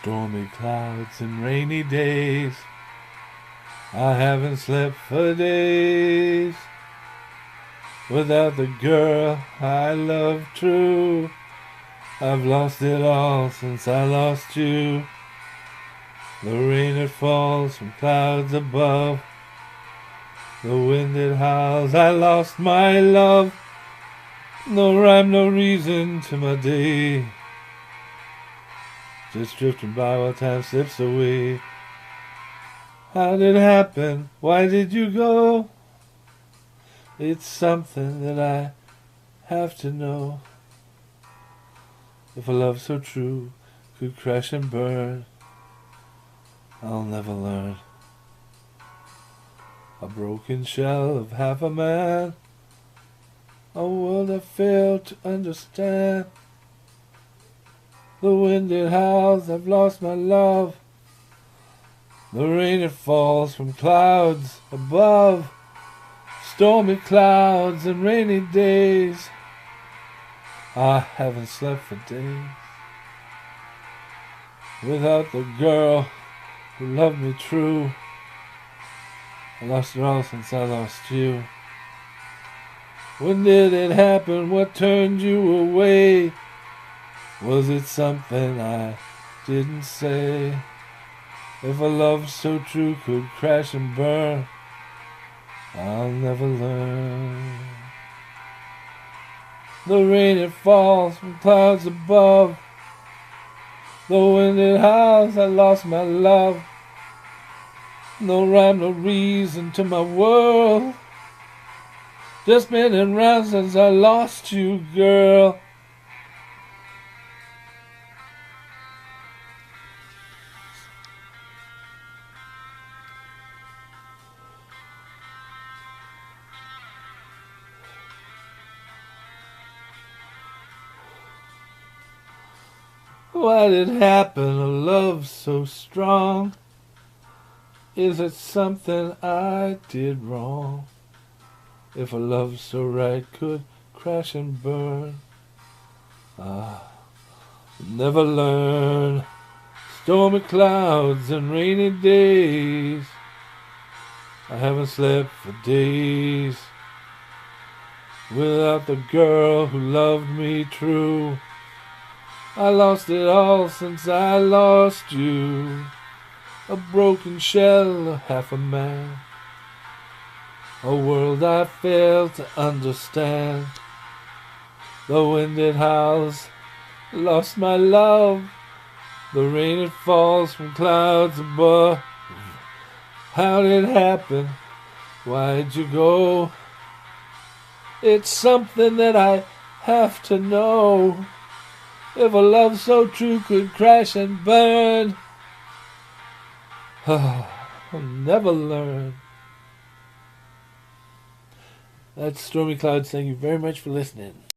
Stormy clouds and rainy days. I haven't slept for days without the girl I love true. I've lost it all since I lost you. The rain that falls from clouds above, the wind that howls, I lost my love. No rhyme, no reason to my day, just drifting by while time slips away. How did it happen? Why did you go? It's something that I have to know. If a love so true could crash and burn, I'll never learn. A broken shell of half a man, a world I fail to understand. The wind that howls, I've lost my love. The rain that falls from clouds above, stormy clouds and rainy days. I haven't slept for days without the girl who loved me true. I lost it all since I lost you. When did it happen? What turned you away? Was it something I didn't say? If a love so true could crash and burn, I'll never learn. The rain that falls from clouds above, the wind that howls, I lost my love. No rhyme, no reason to my world, just spinning round since I lost you, girl. Why did it happen? A love so strong. Is it something I did wrong? If a love so right could crash and burn, never learn. Stormy clouds and rainy days. I haven't slept for days without the girl who loved me true. I lost it all since I lost you. A broken shell, a half a man, a world I fail to understand. The wind that howls, lost my love. The rain that falls from clouds above. How did it happen? Why'd you go? It's something that I have to know. If a love so true could crash and burn, I'll never learn. That's Stormy Clouds. Thank you very much for listening.